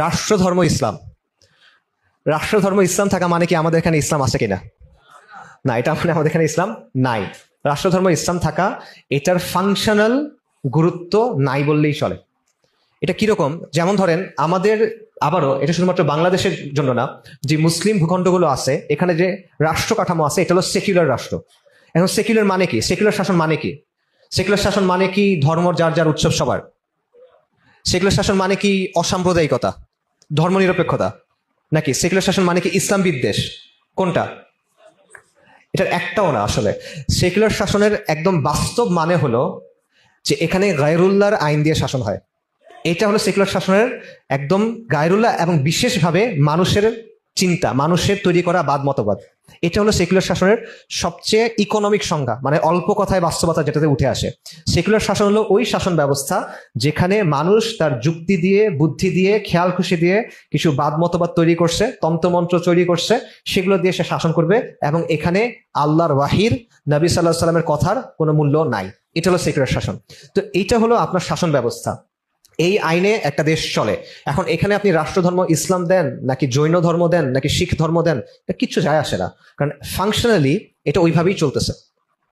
রাষ্ট্রধর্ম ইসলাম। রাষ্ট্রধর্ম ইসলাম থাকা মানে কি আমাদের এখানে ইসলাম আছে কিনা? না, এটা মানে আমাদের এখানে ইসলাম নাই। রাষ্ট্রধর্ম ইসলাম থাকা, এটার ফাংশনাল গুরুত্ব নাই বললেই চলে। এটা কিরকম? যেমন ধরেন আমাদের, আবারও এটা শুধুমাত্র বাংলাদেশের জন্য না, যে মুসলিম ভূখণ্ডগুলো আছে এখানে যে রাষ্ট্র কাঠামো আছে এটা হলো সেকুলার রাষ্ট্র। এখন সেকুলার মানে কি? সেকুলার শাসন মানে কি? সেকুলার শাসন মানে কি ধর্ম যার যার উৎসব সবার? সেকুলার শাসন মানে কি অসাম্প্রদায়িকতা, ধর্মনিরপেক্ষতা? নাকি সেকুলার শাসন মানে কি ইসলাম বিদ্বেষ? কোনটা? এটার একটাও না আসলে। সেকুলার শাসনের একদম বাস্তব মানে হলো যে এখানে গায়রুল্লাহর আইন দিয়ে শাসন হয়। এটা হলো সেকুলার শাসনের একদম গায়রুল্লাহ, এবং বিশেষভাবে মানুষের চিন্তা, মানুষের তৈরি করা বাদ মতবাদ। এটা হলো সেকুলার শাসনের সবচেয়ে ইকোনমিক সংজ্ঞা, মানে অল্প কথায় বাস্তবতা যেটাতে উঠে আসে। সেকুলার শাসন হলো ওই শাসন ব্যবস্থা যেখানে মানুষ তার যুক্তি দিয়ে, বুদ্ধি দিয়ে, খেয়াল খুশি দিয়ে কিছু বাদ মতবাদ তৈরি করছে, তন্ত্রমন্ত্র তৈরি করছে, সেগুলো দিয়ে সে শাসন করবে, এবং এখানে আল্লাহর ওয়াহির, নবী সাল্লাল্লাহু আলাইহি সাল্লামের কথার কোনো মূল্য নাই। এটা হলো সেকুলার শাসন। তো এইটা হলো আপনার শাসন ব্যবস্থা। এই আইনে একটা দেশ চলে। এখন এখানে আপনি রাষ্ট্রধর্ম ইসলাম দেন, নাকি জৈন ধর্ম দেন, নাকি শিখ ধর্ম দেন, এটা কিচ্ছু যায় আসে না, কারণ ফাংশনালি এটা ওইভাবেই চলতেছে।